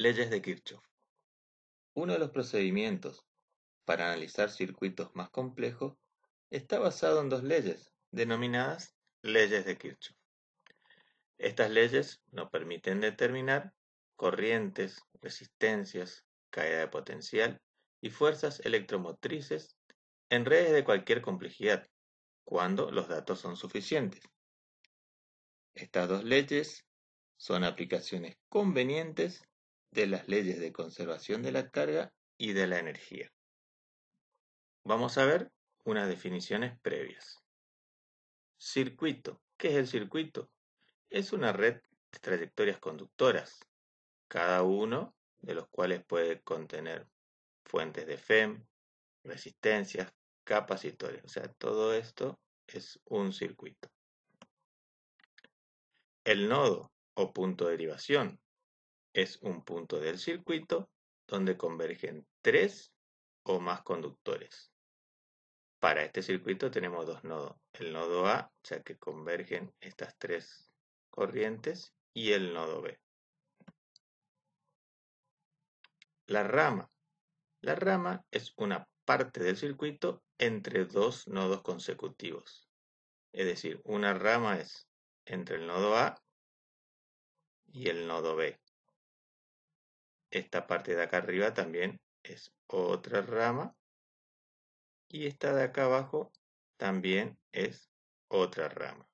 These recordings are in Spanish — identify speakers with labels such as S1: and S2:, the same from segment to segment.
S1: Leyes de Kirchhoff. Uno de los procedimientos para analizar circuitos más complejos está basado en dos leyes, denominadas leyes de Kirchhoff. Estas leyes nos permiten determinar corrientes, resistencias, caída de potencial y fuerzas electromotrices en redes de cualquier complejidad, cuando los datos son suficientes. Estas dos leyes son aplicaciones convenientes de las leyes de conservación de la carga y de la energía. Vamos a ver unas definiciones previas. Circuito. ¿Qué es el circuito? Es una red de trayectorias conductoras, cada uno de los cuales puede contener fuentes de FEM, resistencias, capacitores. O sea, todo esto es un circuito. El nodo o punto de derivación es un punto del circuito donde convergen tres o más conductores. Para este circuito tenemos dos nodos, el nodo A, ya que convergen estas tres corrientes, y el nodo B. La rama. La rama es una parte del circuito entre dos nodos consecutivos. Es decir, una rama es entre el nodo A y el nodo B. Esta parte de acá arriba también es otra rama. Y esta de acá abajo también es otra rama.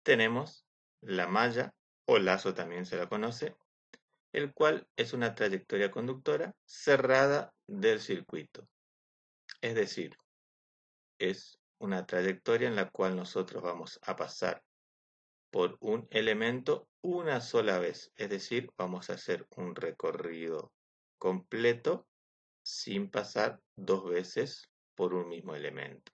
S1: Tenemos la malla o lazo, también se la conoce, el cual es una trayectoria conductora cerrada del circuito. Es decir, es una trayectoria en la cual nosotros vamos a pasar por un elemento una sola vez. Es decir, vamos a hacer un recorrido completo sin pasar dos veces por un mismo elemento.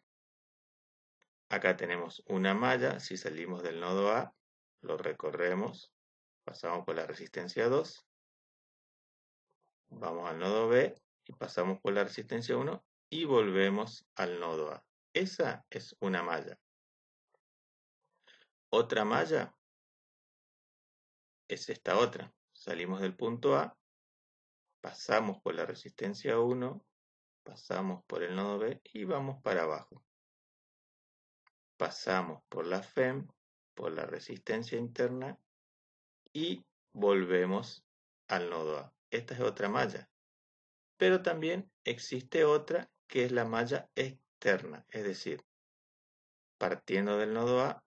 S1: Acá tenemos una malla. Si salimos del nodo A, lo recorremos, pasamos por la resistencia 2, vamos al nodo B y pasamos por la resistencia 1 y volvemos al nodo A. Esa es una malla. Otra malla es esta otra. Salimos del punto A, pasamos por la resistencia 1, pasamos por el nodo B y vamos para abajo. Pasamos por la FEM, por la resistencia interna y volvemos al nodo A. Esta es otra malla. Pero también existe otra que es la malla externa, es decir, partiendo del nodo A,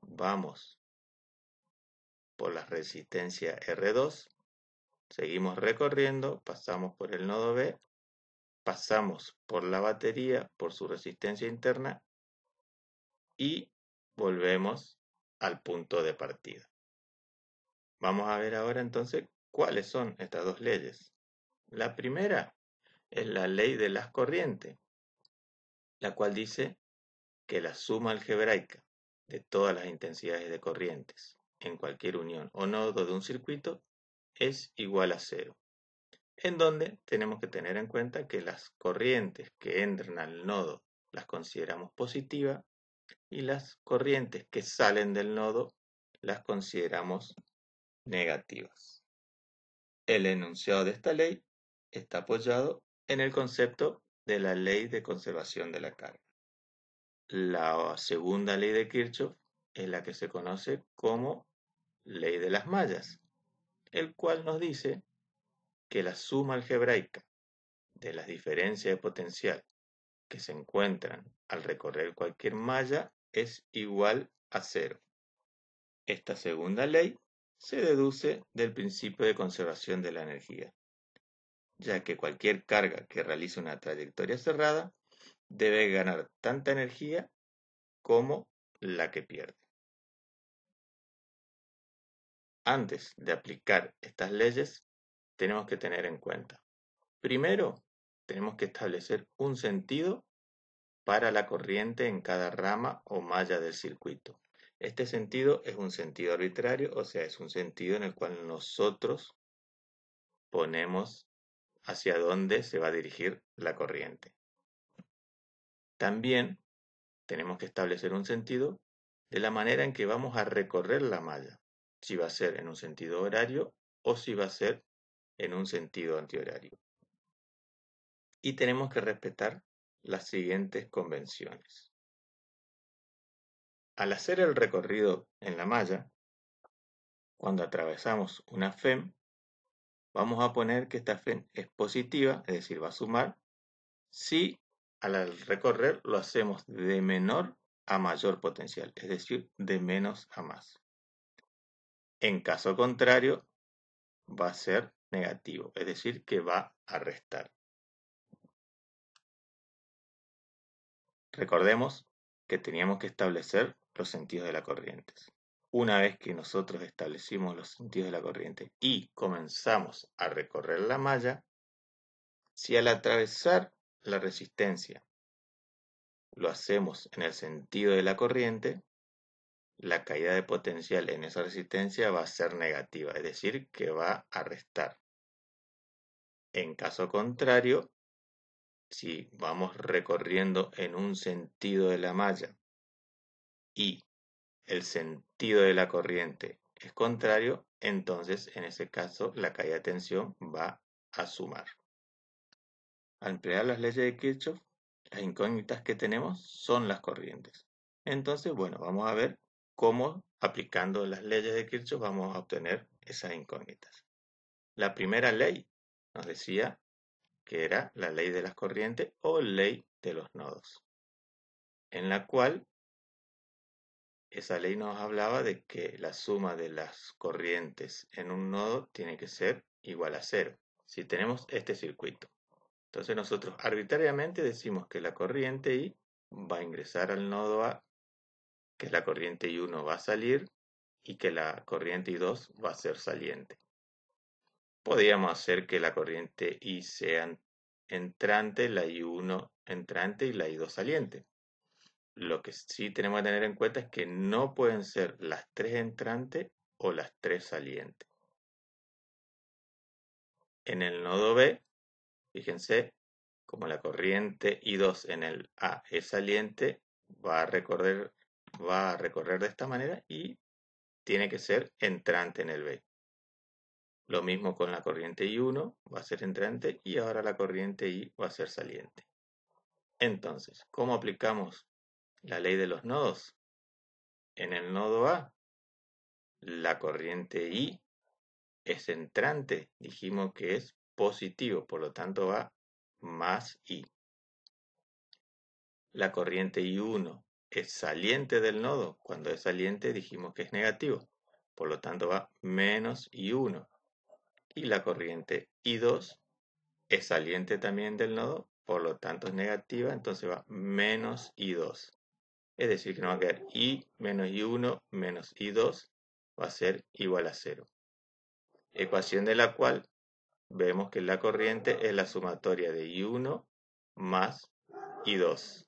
S1: vamos por la resistencia R2, seguimos recorriendo, pasamos por el nodo B, pasamos por la batería, por su resistencia interna y volvemos al punto de partida. Vamos a ver ahora entonces cuáles son estas dos leyes. La primera es la ley de las corrientes, la cual dice que la suma algebraica de todas las intensidades de corrientes en cualquier unión o nodo de un circuito es igual a cero, en donde tenemos que tener en cuenta que las corrientes que entran al nodo las consideramos positivas y las corrientes que salen del nodo las consideramos negativas. El enunciado de esta ley está apoyado en el concepto de la ley de conservación de la carga. La segunda ley de Kirchhoff es la que se conoce como ley de las mallas, el cual nos dice que la suma algebraica de las diferencias de potencial que se encuentran al recorrer cualquier malla es igual a cero. Esta segunda ley se deduce del principio de conservación de la energía, ya que cualquier carga que realice una trayectoria cerrada debe ganar tanta energía como la que pierde. Antes de aplicar estas leyes, tenemos que tener en cuenta: primero, tenemos que establecer un sentido para la corriente en cada rama o malla del circuito. Este sentido es un sentido arbitrario, o sea, es un sentido en el cual nosotros ponemos hacia dónde se va a dirigir la corriente. También tenemos que establecer un sentido de la manera en que vamos a recorrer la malla. si va a ser en un sentido horario o si va a ser en un sentido antihorario. Y tenemos que respetar las siguientes convenciones. Al hacer el recorrido en la malla, cuando atravesamos una FEM, vamos a poner que esta FEM es positiva, es decir, va a sumar, si al recorrer lo hacemos de menor a mayor potencial, es decir, de menos a más. En caso contrario, va a ser negativo, es decir, que va a restar. Recordemos que teníamos que establecer los sentidos de la corriente. Una vez que nosotros establecimos los sentidos de la corriente y comenzamos a recorrer la malla, si al atravesar la resistencia lo hacemos en el sentido de la corriente, la caída de potencial en esa resistencia va a ser negativa, es decir, que va a restar. En caso contrario, si vamos recorriendo en un sentido de la malla y el sentido de la corriente es contrario, entonces en ese caso la caída de tensión va a sumar. Al emplear las leyes de Kirchhoff, las incógnitas que tenemos son las corrientes. Entonces, bueno, vamos a ver cómo aplicando las leyes de Kirchhoff vamos a obtener esas incógnitas. La primera ley nos decía que era la ley de las corrientes o ley de los nodos, en la cual esa ley nos hablaba de que la suma de las corrientes en un nodo tiene que ser igual a cero, si tenemos este circuito. Entonces nosotros arbitrariamente decimos que la corriente I va a ingresar al nodo A, que la corriente I1 va a salir y que la corriente I2 va a ser saliente. Podríamos hacer que la corriente I sea entrante, la I1 entrante y la I2 saliente. Lo que sí tenemos que tener en cuenta es que no pueden ser las tres entrantes o las tres salientes. En el nodo B, fíjense, como la corriente I2 en el A es saliente, va a recorrer de esta manera y tiene que ser entrante en el B. Lo mismo con la corriente I1, va a ser entrante y ahora la corriente I va a ser saliente. Entonces, ¿cómo aplicamos la ley de los nodos? En el nodo A, la corriente I es entrante, dijimos que es positivo, por lo tanto va más I. La corriente I1 es saliente del nodo, cuando es saliente dijimos que es negativo, por lo tanto va menos I1. Y la corriente I2 es saliente también del nodo, por lo tanto es negativa, entonces va menos I2. Es decir, que nos va a quedar I menos I1 menos I2 va a ser igual a 0. Ecuación de la cual vemos que la corriente es la sumatoria de I1 más I2.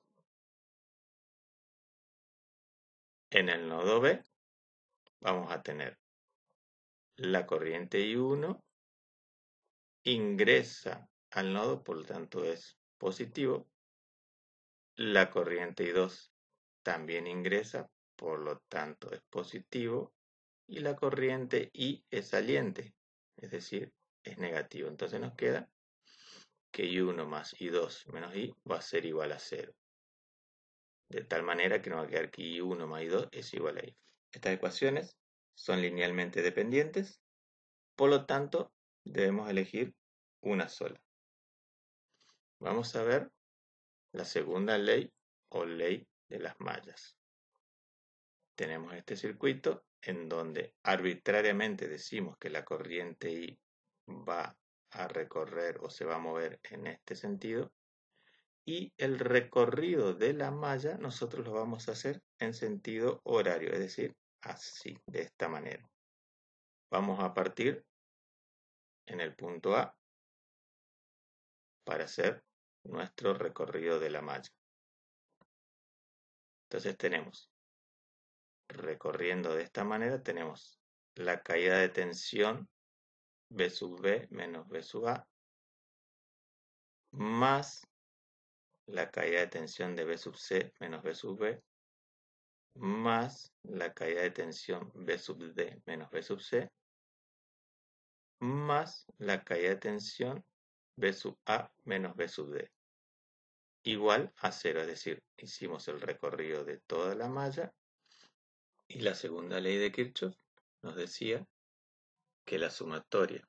S1: En el nodo B vamos a tener la corriente I1 ingresa al nodo, por lo tanto es positivo. La corriente I2 también ingresa, por lo tanto es positivo. Y la corriente I es saliente, es decir, es negativo. Entonces nos queda que I1 más I2 menos I va a ser igual a 0. De tal manera que nos va a quedar que I1 más I2 es igual a I. Estas ecuaciones son linealmente dependientes, por lo tanto debemos elegir una sola. Vamos a ver la segunda ley o ley de las mallas. Tenemos este circuito en donde arbitrariamente decimos que la corriente I va a recorrer o se va a mover en este sentido y el recorrido de la malla nosotros lo vamos a hacer en sentido horario, es decir, así, de esta manera. Vamos a partir en el punto A para hacer nuestro recorrido de la malla. Entonces tenemos, recorriendo de esta manera, tenemos la caída de tensión B sub B menos B sub A más la caída de tensión de B sub C menos B sub B más la caída de tensión B sub D menos B sub C más la caída de tensión B sub A menos B sub D igual a 0, es decir, hicimos el recorrido de toda la malla y la segunda ley de Kirchhoff nos decía que la sumatoria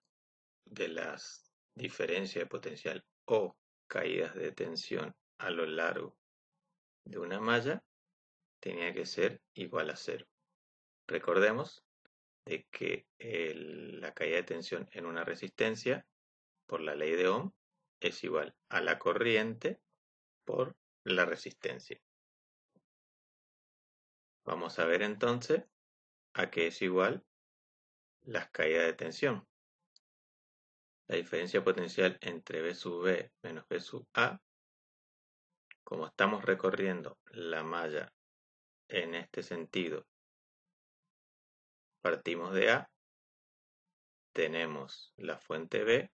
S1: de las diferencias de potencial o caídas de tensión a lo largo de una malla tenía que ser igual a 0. Recordemos de que la caída de tensión en una resistencia, por la ley de Ohm, es igual a la corriente por la resistencia. Vamos a ver entonces a qué es igual las caídas de tensión. La diferencia potencial entre B sub B menos B sub A, como estamos recorriendo la malla en este sentido, partimos de A, tenemos la fuente B,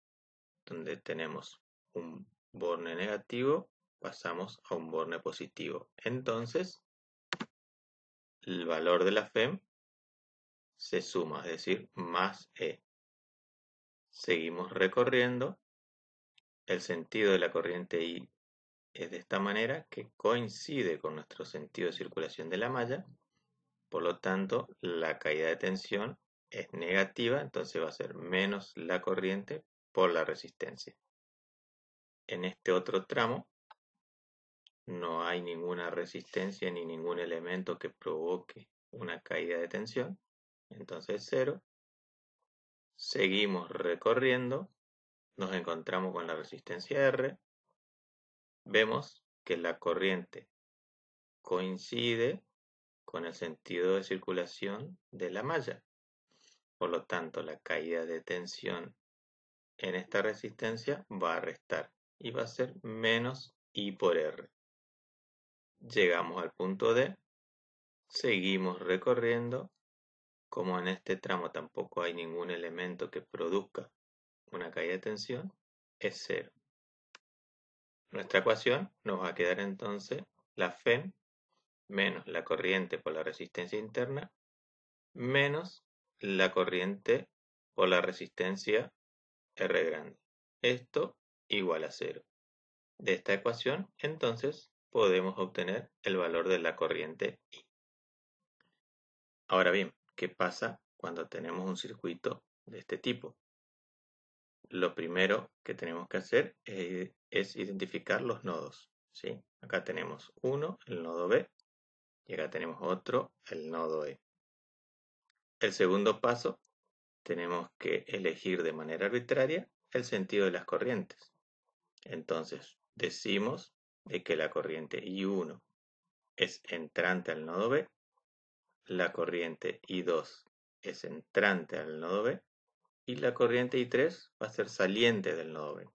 S1: donde tenemos un borne negativo, pasamos a un borne positivo. Entonces, el valor de la FEM se suma, es decir, más E. Seguimos recorriendo. El sentido de la corriente I es de esta manera, que coincide con nuestro sentido de circulación de la malla. Por lo tanto, la caída de tensión es negativa, entonces va a ser menos la corriente por la resistencia. En este otro tramo no hay ninguna resistencia ni ningún elemento que provoque una caída de tensión, entonces 0. Seguimos recorriendo, nos encontramos con la resistencia R, vemos que la corriente coincide con el sentido de circulación de la malla. Por lo tanto, la caída de tensión en esta resistencia va a restar y va a ser menos I por R. Llegamos al punto D, seguimos recorriendo. Como en este tramo tampoco hay ningún elemento que produzca una caída de tensión, es 0. Nuestra ecuación nos va a quedar entonces la FEM menos la corriente por la resistencia interna menos la corriente por la resistencia R grande. Esto igual a 0. De esta ecuación, entonces, podemos obtener el valor de la corriente I. Ahora bien, ¿qué pasa cuando tenemos un circuito de este tipo? Lo primero que tenemos que hacer es identificar los nodos, ¿sí? Acá tenemos uno, el nodo B, y acá tenemos otro, el nodo E. El segundo paso, tenemos que elegir de manera arbitraria el sentido de las corrientes. Entonces, decimos de que la corriente I1 es entrante al nodo B, la corriente I2 es entrante al nodo B, y la corriente I3 va a ser saliente del nodo B.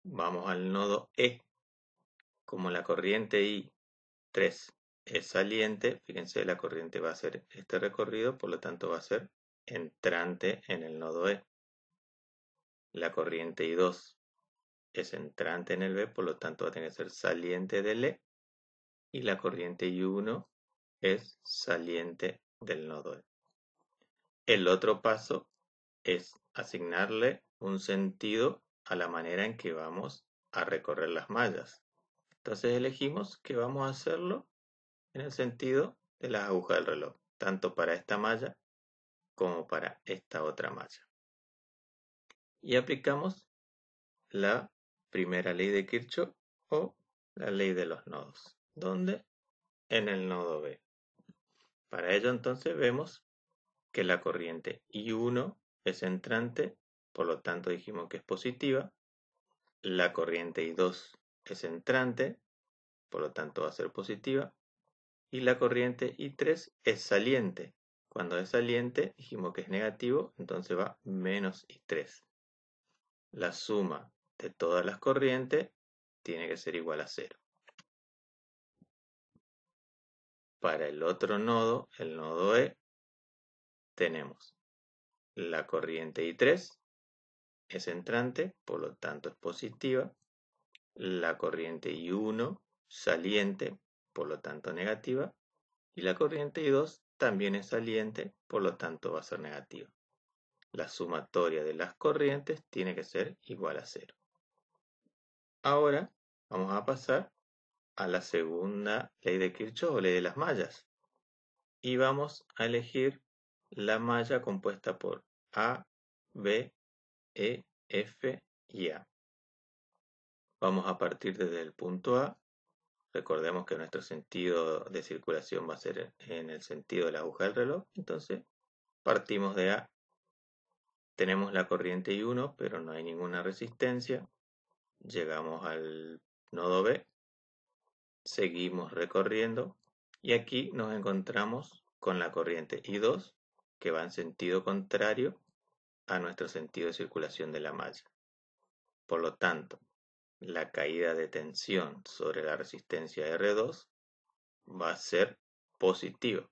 S1: Vamos al nodo E. Como la corriente I3 es saliente, fíjense, la corriente va a hacer este recorrido, por lo tanto va a ser entrante en el nodo E. La corriente I2 es entrante en el B, por lo tanto va a tener que ser saliente del E. Y la corriente I1 es saliente del nodo E. El otro paso es asignarle un sentido a la manera en que vamos a recorrer las mallas. Entonces elegimos que vamos a hacerlo en el sentido de las agujas del reloj, tanto para esta malla como para esta otra malla. Y aplicamos la primera ley de Kirchhoff o la ley de los nodos, donde en el nodo B. Para ello entonces vemos que la corriente I1 es entrante, por lo tanto dijimos que es positiva. La corriente I2 es entrante, por lo tanto va a ser positiva. Y la corriente I3 es saliente. Cuando es saliente dijimos que es negativo, entonces va menos I3. La suma de todas las corrientes tiene que ser igual a 0. Para el otro nodo, el nodo E, tenemos la corriente I3 es entrante, por lo tanto es positiva. La corriente I1 saliente, por lo tanto negativa, y la corriente I2 también es saliente, por lo tanto va a ser negativa. La sumatoria de las corrientes tiene que ser igual a 0. Ahora vamos a pasar a la segunda ley de Kirchhoff o ley de las mallas. Y vamos a elegir la malla compuesta por A, B, E, F y A. Vamos a partir desde el punto A. Recordemos que nuestro sentido de circulación va a ser en el sentido de la aguja del reloj. Entonces partimos de A. Tenemos la corriente I1, pero no hay ninguna resistencia. Llegamos al nodo B. Seguimos recorriendo. Y aquí nos encontramos con la corriente I2, que va en sentido contrario a nuestro sentido de circulación de la malla. Por lo tanto, la caída de tensión sobre la resistencia R2 va a ser positiva,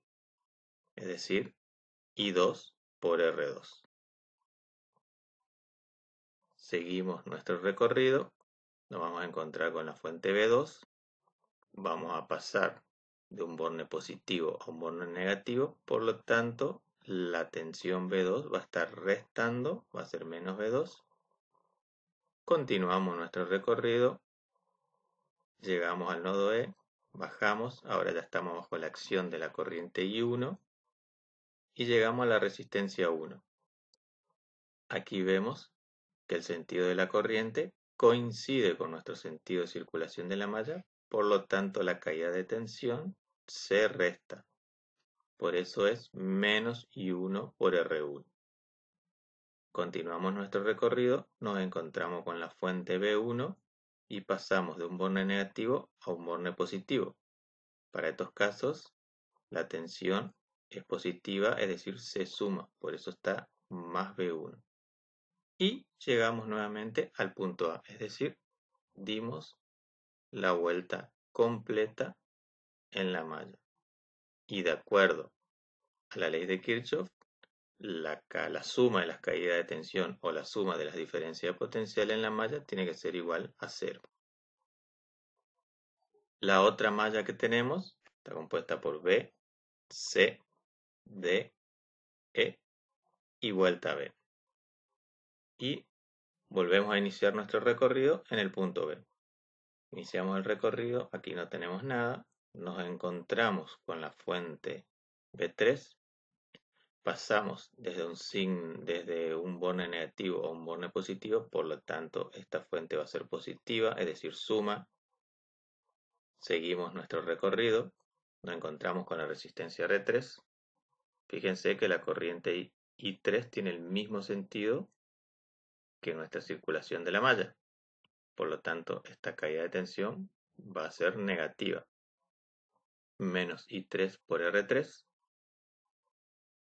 S1: es decir, I2 por R2. Seguimos nuestro recorrido, nos vamos a encontrar con la fuente B2, vamos a pasar de un borne positivo a un borne negativo, por lo tanto, la tensión B2 va a estar restando, va a ser menos B2. Continuamos nuestro recorrido, llegamos al nodo E, bajamos, ahora ya estamos bajo la acción de la corriente I1 y llegamos a la resistencia 1. Aquí vemos que el sentido de la corriente coincide con nuestro sentido de circulación de la malla, por lo tanto la caída de tensión se resta. Por eso es menos I1 por R1. Continuamos nuestro recorrido, nos encontramos con la fuente B1 y pasamos de un borne negativo a un borne positivo. Para estos casos, la tensión es positiva, es decir, se suma, por eso está más B1. Y llegamos nuevamente al punto A, es decir, dimos la vuelta completa en la malla. Y de acuerdo a la ley de Kirchhoff, la suma de las caídas de tensión o la suma de las diferencias de potencial en la malla tiene que ser igual a 0. La otra malla que tenemos está compuesta por B, C, D, E y vuelta B. Y volvemos a iniciar nuestro recorrido en el punto B. Iniciamos el recorrido, aquí no tenemos nada, nos encontramos con la fuente B3, pasamos desde un borne negativo a un borne positivo, por lo tanto esta fuente va a ser positiva, es decir, suma. Seguimos nuestro recorrido, nos encontramos con la resistencia R3. Fíjense que la corriente I3 tiene el mismo sentido que nuestra circulación de la malla. Por lo tanto, esta caída de tensión va a ser negativa. Menos I3 por R3.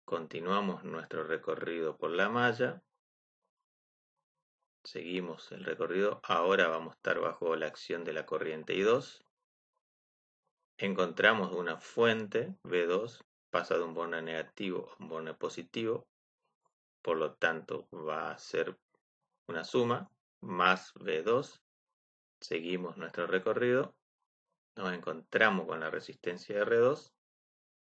S1: Continuamos nuestro recorrido por la malla. Seguimos el recorrido. Ahora vamos a estar bajo la acción de la corriente I2. Encontramos una fuente, B2, pasa de un borne negativo a un borne positivo. Por lo tanto, va a ser una suma, más B2. Seguimos nuestro recorrido. Nos encontramos con la resistencia R2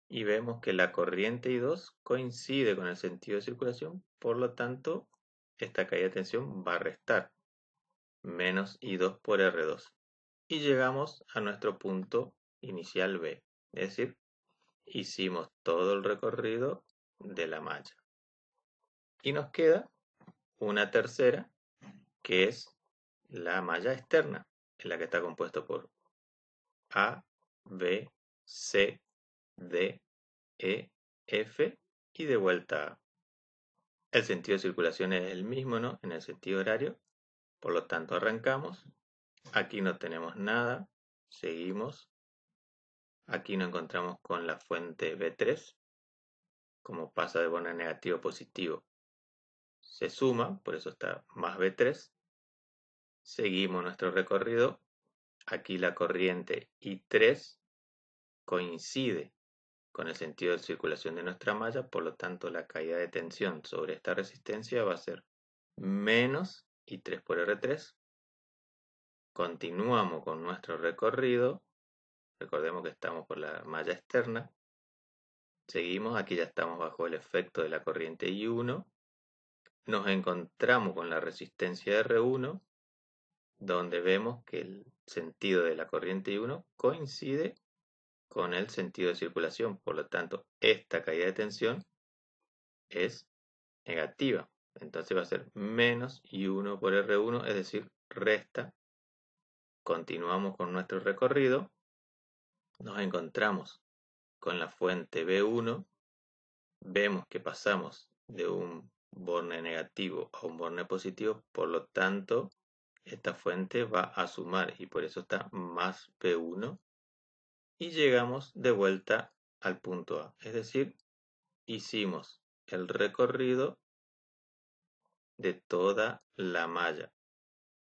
S1: y vemos que la corriente I2 coincide con el sentido de circulación, por lo tanto, esta caída de tensión va a restar menos I2 por R2. Y llegamos a nuestro punto inicial B, es decir, hicimos todo el recorrido de la malla. Y nos queda una tercera, que es la malla externa, en la que está compuesto por A, B, C, D, E, F y de vuelta A. El sentido de circulación es el mismo, ¿no? En el sentido horario. Por lo tanto, arrancamos. Aquí no tenemos nada. Seguimos. Aquí nos encontramos con la fuente B3. Como pasa de borne negativo a positivo, se suma, por eso está más B3. Seguimos nuestro recorrido. Aquí la corriente I3 coincide con el sentido de circulación de nuestra malla, por lo tanto la caída de tensión sobre esta resistencia va a ser menos I3 por R3. Continuamos con nuestro recorrido, Recordemos que estamos por la malla externa. Seguimos, aquí ya estamos bajo el efecto de la corriente I1. Nos encontramos con la resistencia R1, donde vemos que el sentido de la corriente I1 coincide con el sentido de circulación. Por lo tanto, esta caída de tensión es negativa. Entonces va a ser menos I1 por R1, es decir, resta. Continuamos con nuestro recorrido. Nos encontramos con la fuente B1. Vemos que pasamos de un borne negativo a un borne positivo. Por lo tanto, esta fuente va a sumar y por eso está más B1. Y llegamos de vuelta al punto A. Es decir, hicimos el recorrido de toda la malla.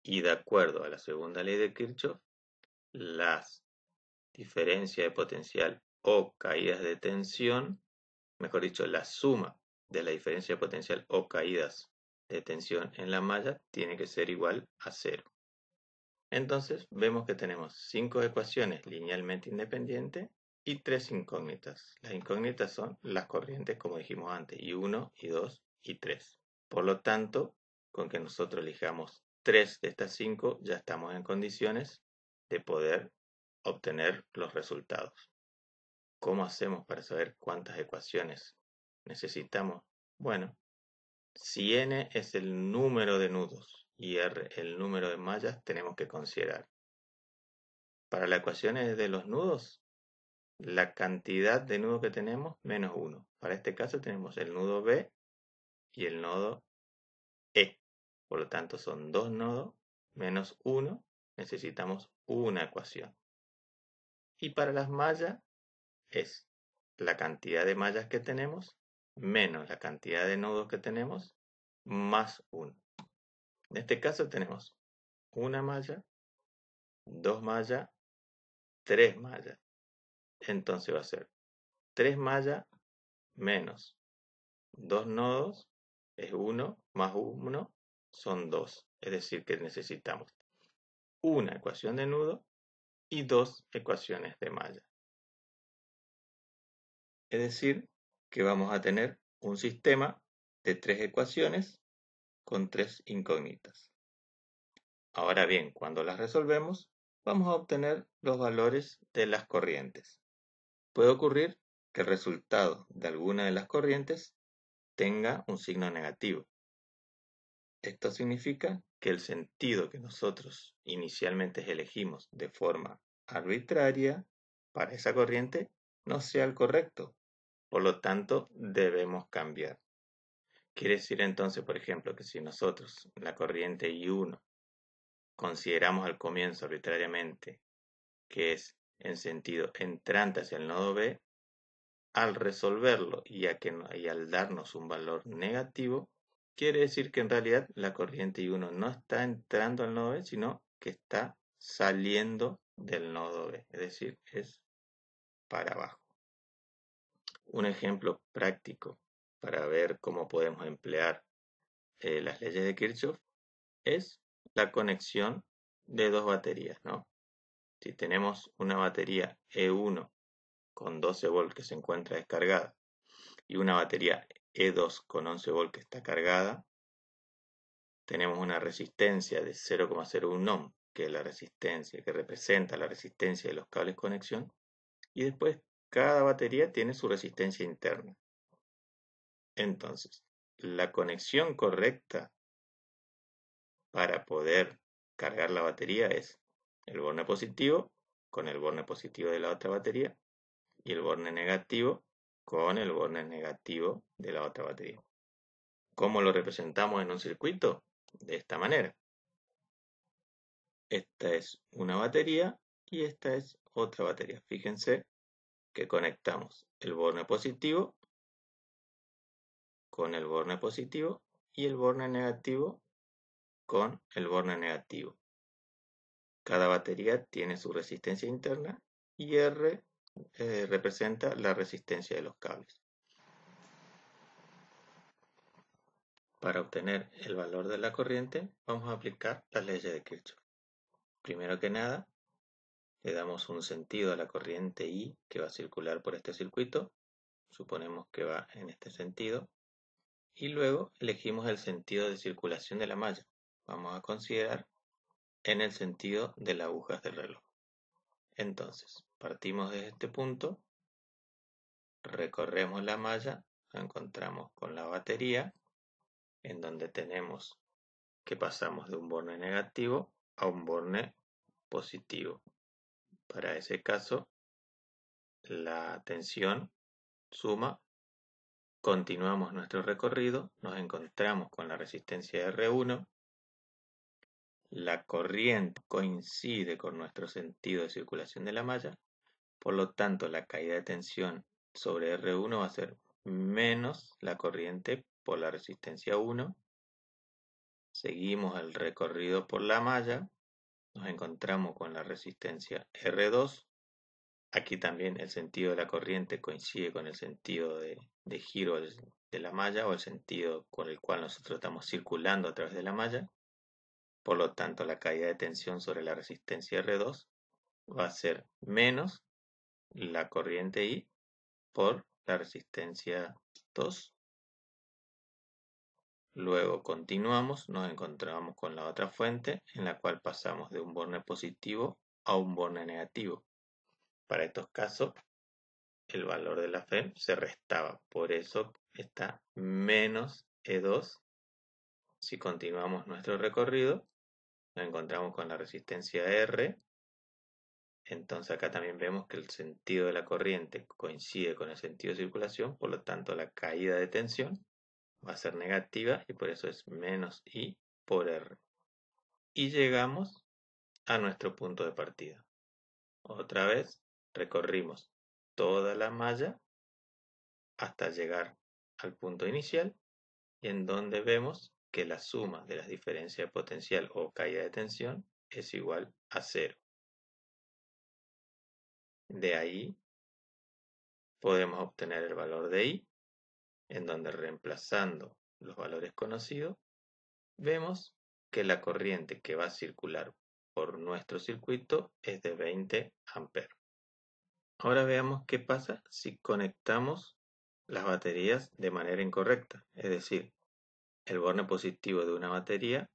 S1: Y de acuerdo a la segunda ley de Kirchhoff, las diferencias de potencial o caídas de tensión, mejor dicho, la suma de la diferencia de potencial o caídas de tensión en la malla tiene que ser igual a 0. Entonces vemos que tenemos 5 ecuaciones linealmente independientes y 3 incógnitas. Las incógnitas son las corrientes, como dijimos antes, I1, I2 y 3. Por lo tanto, con que nosotros elijamos 3 de estas 5, ya estamos en condiciones de poder obtener los resultados. ¿Cómo hacemos para saber cuántas ecuaciones necesitamos? Bueno, si n es el número de nudos y r el número de mallas, tenemos que considerar para las ecuaciones de los nudos la cantidad de nudos que tenemos menos 1. Para este caso tenemos el nudo B y el nodo E. Por lo tanto son 2 nodos menos 1. Necesitamos una ecuación. Y para las mallas es la cantidad de mallas que tenemos menos la cantidad de nodos que tenemos más 1. En este caso tenemos una malla, 2 mallas, 3 mallas. Entonces va a ser 3 mallas menos 2 nodos es 1 más 1 son 2. Es decir que necesitamos una ecuación de nudo y 2 ecuaciones de malla. Es decir que vamos a tener un sistema de 3 ecuaciones con 3 incógnitas. Ahora bien, cuando las resolvemos, vamos a obtener los valores de las corrientes. Puede ocurrir que el resultado de alguna de las corrientes tenga un signo negativo. Esto significa que el sentido que nosotros inicialmente elegimos de forma arbitraria para esa corriente no sea el correcto. Por lo tanto, debemos cambiar. Quiere decir entonces, por ejemplo, que si nosotros la corriente I1 consideramos al comienzo arbitrariamente que es en sentido entrante hacia el nodo B, al resolverlo y al darnos un valor negativo, quiere decir que en realidad la corriente I1 no está entrando al nodo B, sino que está saliendo del nodo B, es decir, es para abajo. Un ejemplo práctico para ver cómo podemos emplear las leyes de Kirchhoff es la conexión de dos baterías, ¿no? Si tenemos una batería E1 con 12 volts que se encuentra descargada y una batería E2 con 11 volts que está cargada, tenemos una resistencia de 0,01 ohm, que es la resistencia que representa la resistencia de los cables conexión, y después cada batería tiene su resistencia interna. Entonces, la conexión correcta para poder cargar la batería es el borne positivo con el borne positivo de la otra batería y el borne negativo con el borne negativo de la otra batería. ¿Cómo lo representamos en un circuito? De esta manera. Esta es una batería y esta es otra batería. Fíjense que conectamos el borne positivo con el borne positivo y el borne negativo con el borne negativo. Cada batería tiene su resistencia interna y R representa la resistencia de los cables. Para obtener el valor de la corriente, vamos a aplicar las leyes de Kirchhoff. Primero que nada, le damos un sentido a la corriente I que va a circular por este circuito, suponemos que va en este sentido, y luego elegimos el sentido de circulación de la malla. Vamos a considerar en el sentido de las agujas del reloj. Entonces, partimos de este punto, recorremos la malla, nos encontramos con la batería, en donde tenemos que pasamos de un borne negativo a un borne positivo. Para ese caso, la tensión suma, continuamos nuestro recorrido, nos encontramos con la resistencia R1, la corriente coincide con nuestro sentido de circulación de la malla, por lo tanto la caída de tensión sobre R1 va a ser menos la corriente por la resistencia 1. Seguimos el recorrido por la malla, nos encontramos con la resistencia R2. Aquí también el sentido de la corriente coincide con el sentido de giro de la malla o el sentido con el cual nosotros estamos circulando a través de la malla. Por lo tanto, la caída de tensión sobre la resistencia R2 va a ser menos la corriente I por la resistencia 2. Luego continuamos, nos encontramos con la otra fuente en la cual pasamos de un borne positivo a un borne negativo. Para estos casos, el valor de la FEM se restaba, por eso está menos E2. Si continuamos nuestro recorrido, nos encontramos con la resistencia R. Entonces acá también vemos que el sentido de la corriente coincide con el sentido de circulación, por lo tanto la caída de tensión va a ser negativa y por eso es menos I por R. Y llegamos a nuestro punto de partida. Otra vez recorrimos toda la malla hasta llegar al punto inicial, en donde vemos que la suma de las diferencias de potencial o caída de tensión es igual a 0. De ahí podemos obtener el valor de I, en donde reemplazando los valores conocidos, vemos que la corriente que va a circular por nuestro circuito es de 20 amperes. Ahora veamos qué pasa si conectamos las baterías de manera incorrecta, es decir, el borne positivo de una batería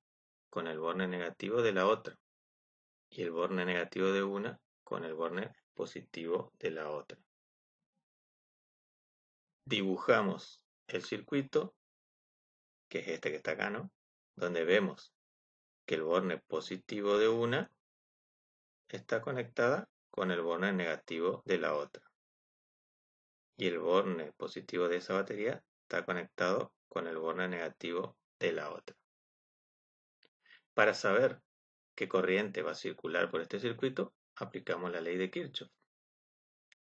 S1: con el borne negativo de la otra y el borne negativo de una con el borne positivo de la otra. Dibujamos el circuito, que es este que está acá, ¿no? Donde vemos que el borne positivo de una está conectada con el borne negativo de la otra. Y el borne positivo de esa batería está conectado con el borne negativo de la otra. Para saber qué corriente va a circular por este circuito, aplicamos la ley de Kirchhoff.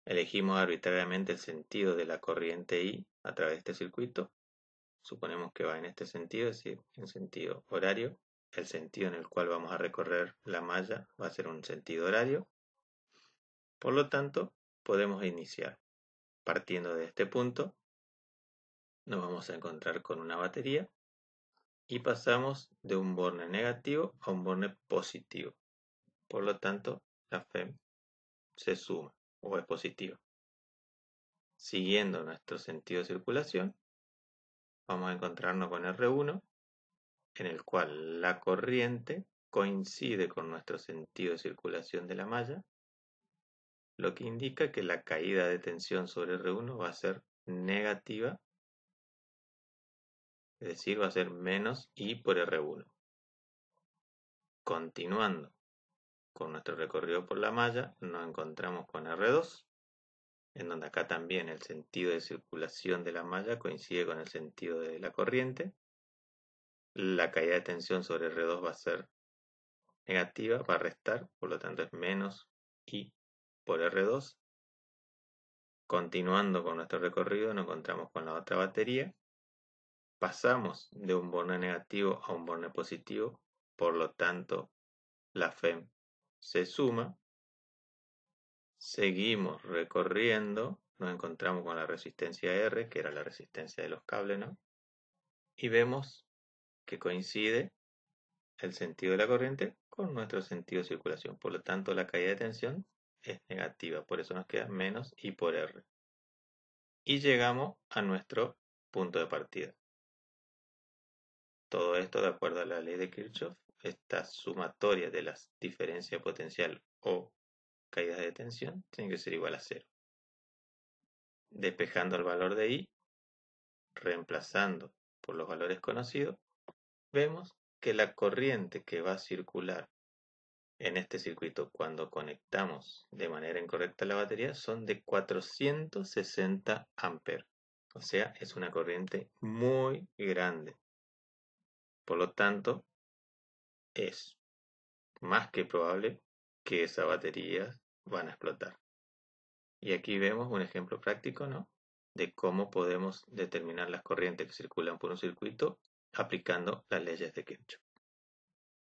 S1: Elegimos arbitrariamente el sentido de la corriente I a través de este circuito. Suponemos que va en este sentido, es decir, en sentido horario. El sentido en el cual vamos a recorrer la malla va a ser un sentido horario. Por lo tanto, podemos iniciar. Partiendo de este punto, nos vamos a encontrar con una batería y pasamos de un borne negativo a un borne positivo. Por lo tanto, la FEM se suma o es positiva. Siguiendo nuestro sentido de circulación, vamos a encontrarnos con R1, en el cual la corriente coincide con nuestro sentido de circulación de la malla, lo que indica que la caída de tensión sobre R1 va a ser negativa, es decir, va a ser menos I por R1. Continuando con nuestro recorrido por la malla, nos encontramos con R2, en donde acá también el sentido de circulación de la malla coincide con el sentido de la corriente. La caída de tensión sobre R2 va a ser negativa, va a restar, por lo tanto es menos I por R2. Continuando con nuestro recorrido, nos encontramos con la otra batería. Pasamos de un borne negativo a un borne positivo, por lo tanto la FEM se suma. Seguimos recorriendo, nos encontramos con la resistencia R, que era la resistencia de los cables, ¿no? Y vemos que coincide el sentido de la corriente con nuestro sentido de circulación. Por lo tanto, la caída de tensión es negativa, por eso nos queda menos I por R. Y llegamos a nuestro punto de partida. Todo esto de acuerdo a la ley de Kirchhoff, esta sumatoria de las diferencias potencial o caídas de tensión tiene que ser igual a 0. Despejando el valor de I, reemplazando por los valores conocidos, vemos que la corriente que va a circular en este circuito cuando conectamos de manera incorrecta la batería son de 460 amperes. O sea, es una corriente muy grande. Por lo tanto, es más que probable que esas baterías van a explotar. Y aquí vemos un ejemplo práctico, ¿no?, de cómo podemos determinar las corrientes que circulan por un circuito aplicando las leyes de Kirchhoff.